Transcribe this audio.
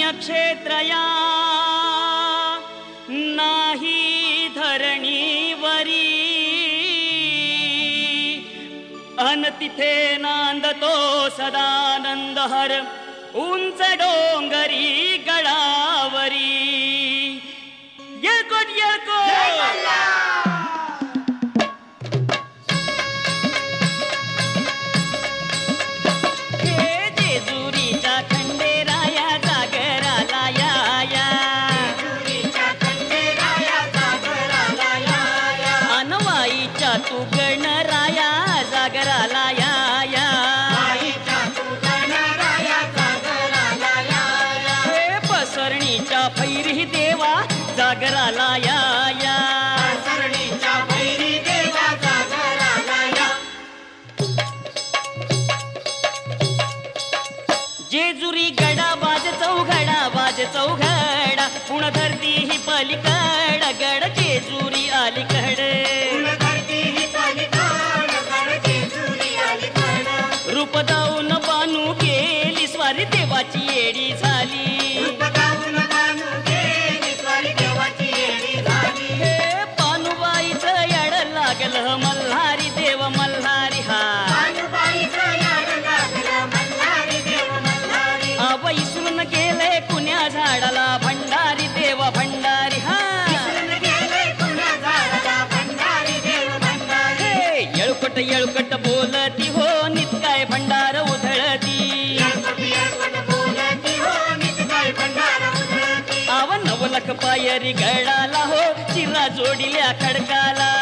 पुण्यक्षेत्रया नाही धरणीवरी अन तिथे नांदतो सदानंद हर उंच डोंगरी गडावरी येळकोट येळकोट तू गणराया जागराला या हे पसरणीच्या फैरी देवा जागराला या जेजुरी गडा बाज चौघडा पुण धरती ही पलीकड गड जेजुरी अलीकड रूप दाऊन बानू गेली स्वारी देवाची येडी झाली हे पानुबाईचं याड लागलं मल्हारी देव मल्हारी हा आव इसरून गेले कुण्या झाडाला भंडारी देव भंडारी हा येळकोट येळकोट बोलती हो नित्काय भंडार उधळती आव नवलख पायरी गडाला हो चिरा जोडिल्या खडकाला